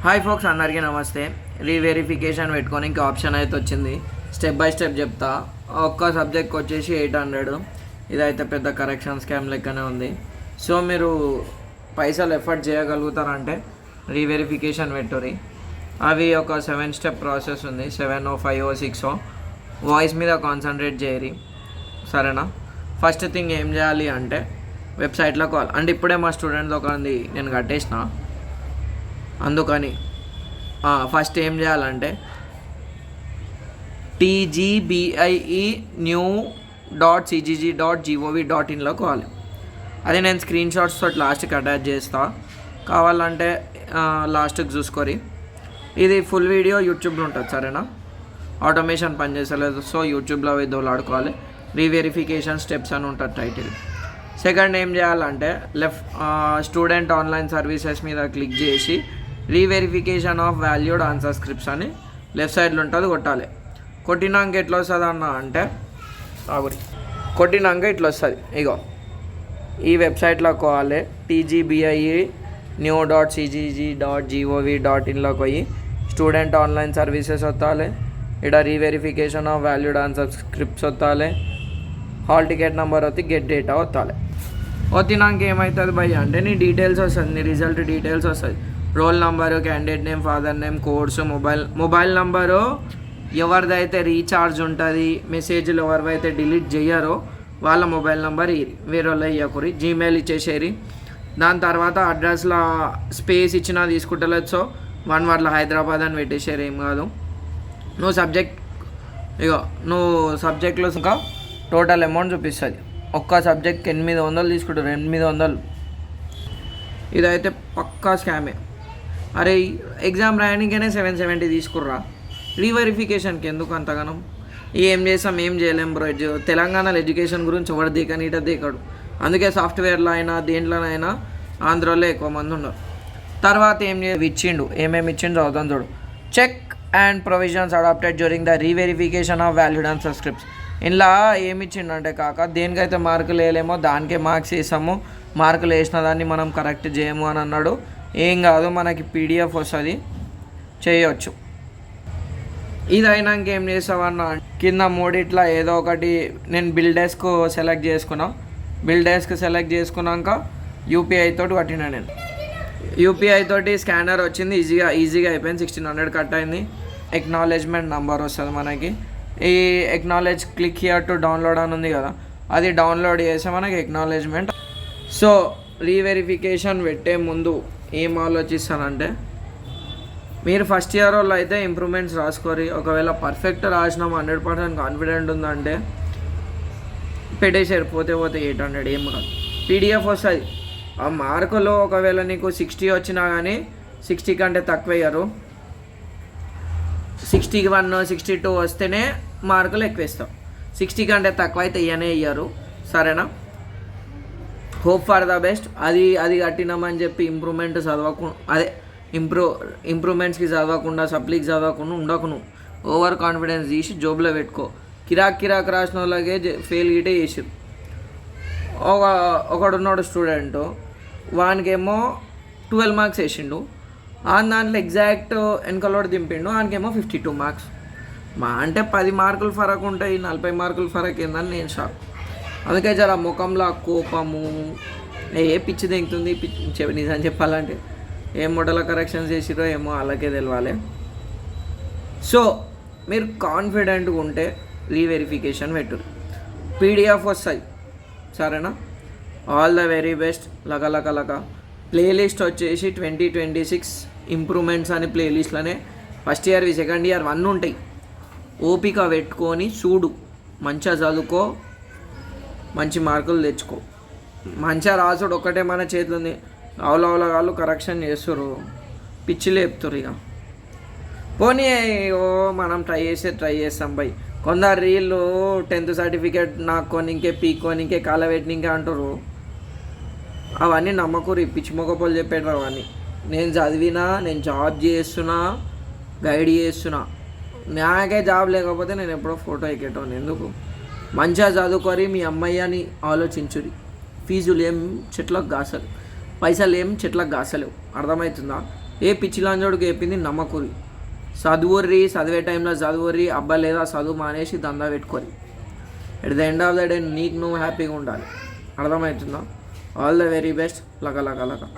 Hi folks, అందరికీ నమస్తే. Reverification పెట్టుకొని ఇంకా ఆప్షన్ అయితే వచ్చింది. స్టెప్ బై స్టెప్ చెప్తా. ఒక్క సబ్జెక్ట్కి వచ్చేసి 800. ఇదైతే పెద్ద కరెక్షన్ స్కామ్ లెక్కనే ఉంది. సో మీరు పైసలు ఎఫర్ట్ చేయగలుగుతారంటే రీవెరిఫికేషన్ పెట్టుర్రి. అవి ఒక 7 స్టెప్ ప్రాసెస్ ఉంది. 7 5 6 వాయిస్ మీద కాన్సన్ట్రేట్ చేయరి, సరేనా? ఫస్ట్ థింగ్ ఏం చేయాలి అంటే వెబ్సైట్లో కాల్. అంటే ఇప్పుడే మా స్టూడెంట్స్ ఒకరిది నేను కట్టేసిన, అందుకని ఫస్ట్ ఏం చేయాలంటే tgbienewcgg.gov.inలో కావాలి. అది నేను స్క్రీన్ షాట్స్ తోటి లాస్ట్కి అటాచ్ చేస్తా, కావాలంటే లాస్ట్కి చూసుకొని. ఇది ఫుల్ వీడియో యూట్యూబ్లో ఉంటుంది, సరేనా? ఆటోమేషన్ పనిచేసలేదు, సో యూట్యూబ్లో దోలాడుకోవాలి. రీవెరిఫికేషన్ స్టెప్స్ అని ఉంటుంది టైటిల్. సెకండ్ ఏం చేయాలంటే స్టూడెంట్ ఆన్లైన్ సర్వీసెస్ మీద క్లిక్ చేసి reverification of valued answer scripts అని లెఫ్ట్ సైడ్లో ఉంటుంది, కొట్టాలి. కొట్టినాక ఎట్లా వస్తుంది అన్న అంటే కొట్టినాక ఇట్లా వస్తుంది. ఇగో ఈ వెబ్సైట్లో పోవాలి. tgbienewcgg.gov.inలోకి పోయి స్టూడెంట్ ఆన్లైన్ సర్వీసెస్ వస్తాలి. ఇక్కడ reverification of valued answer scripts వస్తాలి. హాల్ టికెట్ నెంబర్ వచ్చి గెట్ డేటా వస్తాలి. వచ్చినాక ఏమవుతుంది భయ్య అంటే నీ డీటెయిల్స్ వస్తుంది, నీ రిజల్ట్ డీటెయిల్స్ వస్తుంది. Roll number, candidate name, father name, codes, mobile number ఎవరిదైతే రీఛార్జ్ ఉంటుంది, మెసేజ్లు ఎవరివైతే డిలీట్ చేయరో వాళ్ళ మొబైల్ నెంబర్ వేరే వాళ్ళు ఇవ్వకూరి. జీమెయిల్ ఇచ్చేసేరి. దాని తర్వాత అడ్రస్లో స్పేస్ ఇచ్చినా తీసుకుంటలేదు, సో 1 word హైదరాబాద్ అని పెట్టేసారు. ఏం కాదు. నువ్వు సబ్జెక్ట్లో ఇంకా టోటల్ అమౌంట్ చూపిస్తుంది. ఒక్క సబ్జెక్ట్కి 800 తీసుకుంటారు, 800. ఇదైతే పక్కా స్కామే. అరే ఎగ్జామ్ రాయడానికైనా 770 తీసుకుర్రా, రీవెరిఫికేషన్కి ఎందుకు అంతగానం? ఏం చేస్తాం, ఏం చేయలేం బ్రో. తెలంగాణలో ఎడ్యుకేషన్ గురించి ఎవరు దిగని ఇట దిగడు. అందుకే సాఫ్ట్వేర్లో అయినా దేంట్లోనైనా ఆంధ్రాలో ఎక్కువ మంది ఉన్నారు. తర్వాత ఏమేమి ఇచ్చిండు చదువుతాం చూడు. Check and provisions adopted during the reverification of valued answer scripts. ఇలా ఏమి ఇచ్చిండంటే కాక దేనికైతే మార్కులు వేయలేమో దానికే మార్క్స్ వేసాము, మార్కులు వేసిన దాన్ని మనం కరెక్ట్ చేయము అని అన్నాడు. ఏం కాదు, మనకి పీడిఎఫ్ వస్తుంది, చేయొచ్చు. ఇది అయినాక ఏం చేసావన్నా కింద మూడిట్లా ఏదో ఒకటి. నేను బిల్ డెస్క్ సెలెక్ట్ చేసుకున్నాక యూపీఐ తోటి కట్టినా. నేను యూపీఐ తోటి స్కానర్ వచ్చింది, ఈజీగా అయిపోయింది. 1600 కట్ అయింది. ఎక్నాలెడ్జ్మెంట్ నెంబర్ వస్తుంది మనకి. ఈ acknowledge click here to download అని ఉంది కదా, అది డౌన్లోడ్ చేస్తే మనకి ఎక్నాలెడ్జ్మెంట్. సో రీవెరిఫికేషన్ పెట్టే ముందు ఏం ఆలోచిస్తానంటే మీరు ఫస్ట్ ఇయర్ వాళ్ళు అయితే ఇంప్రూవ్మెంట్స్ రాసుకోరి. ఒకవేళ పర్ఫెక్ట్ రాసినాము 100% కాన్ఫిడెంట్ ఉందంటే పెట్టేసారు. పోతే 800 ఏం కాదు, పీడిఎఫ్ వస్తుంది. ఆ మార్కులు ఒకవేళ నీకు 60 వచ్చినా కానీ 60 కంటే తక్కువ ఇయ్యరు. 61 62 వస్తేనే మార్కులు ఎక్కువ ఇస్తాం. 60 కంటే తక్కువ అయితే ఇయ్యరు, సరేనా? Hope for the best. అది కట్టినామని చెప్పి ఇంప్రూవ్మెంట్స్కి చదవకుండా సప్లీకి చదవకుండా ఉండకును. ఓవర్ కాన్ఫిడెన్స్ తీసి జోబులో పెట్టుకో. కిరాక్ రాసిన వాళ్ళకే ఫెయిల్ గిటే చేసారు. ఒకడున్నాడు స్టూడెంట్, వానికేమో 12 మార్క్స్ వేసిండు. దాంట్లో ఎగ్జాక్ట్ వెనకలోడు దింపిండు, వానికేమో 52 మార్క్స్. అంటే 10 మార్కులు ఫరక్ ఉంటాయి, 40 మార్కులు ఫరక్ ఏందని నేను షాక్. అందుకే జర ముఖంలో కోపము పిచ్చి దింగుతుంది. నిజం చెప్పాలంటే ఏం మోడల్ కరెక్షన్స్ చేసిరో ఏమో అలాగే తెలవాలి. సో మీరు కాన్ఫిడెంట్గా ఉంటే రీవెరిఫికేషన్ పెట్టు, పీడిఎఫ్ వస్తాయి, సరేనా? All the very best. లక ప్లేలిస్ట్ వచ్చేసి 2026 ఇంప్రూవ్మెంట్స్ అని ప్లేలిస్ట్లోనే ఫస్ట్ ఇయర్వి సెకండ్ ఇయర్ 1 ఉంటాయి. ఓపిక పెట్టుకొని చూడు, మంచిగా చదువుకో, మంచి మార్కులు తెచ్చుకో. మంచిగా రాసుడు ఒక్కటే మన చేతిలో ఉంది. అవలవలగాళ్ళు కరెక్షన్ చేస్తారు, పిచ్చి లేపుతారు. ఇక పోనీ మనం ట్రై చేస్తాం బై. కొందరు రీళ్ళు 10th సర్టిఫికేట్ నాకు కొనికే పీక్కోనికే కాలబెట్టినికే అంటారు. అవన్నీ నమ్మకూరి, పిచ్చి మొగపోలు చెప్పేటారు అవన్నీ. నేను చదివినా, నేను జాబ్ చేస్తున్నా, గైడ్ చేస్తున్నా. నాకే జాబ్ లేకపోతే నేను ఎప్పుడో ఫోటో ఎక్కేటోని. ఎందుకు? మంచిగా చదువుకొని మీ అమ్మయ్యని ఆలోచించురి. ఫీజులు ఏం చెట్లకు గాసలు, పైసలు ఏం చెట్లకు గాసలేవు, అర్థమవుతుందా? ఏ పిచ్చిలాంజోడికి చెప్పింది నమ్మకూరి. చదువుర్రి, చదివే టైంలో చదువుర్రి, అబ్బా లేదా చదువు మానేసి దందా పెట్టుకోరి. At the end of the day నీకు నువ్వు హ్యాపీగా ఉండాలి. అర్థమవుతుందా? All the very best. లక లక లక.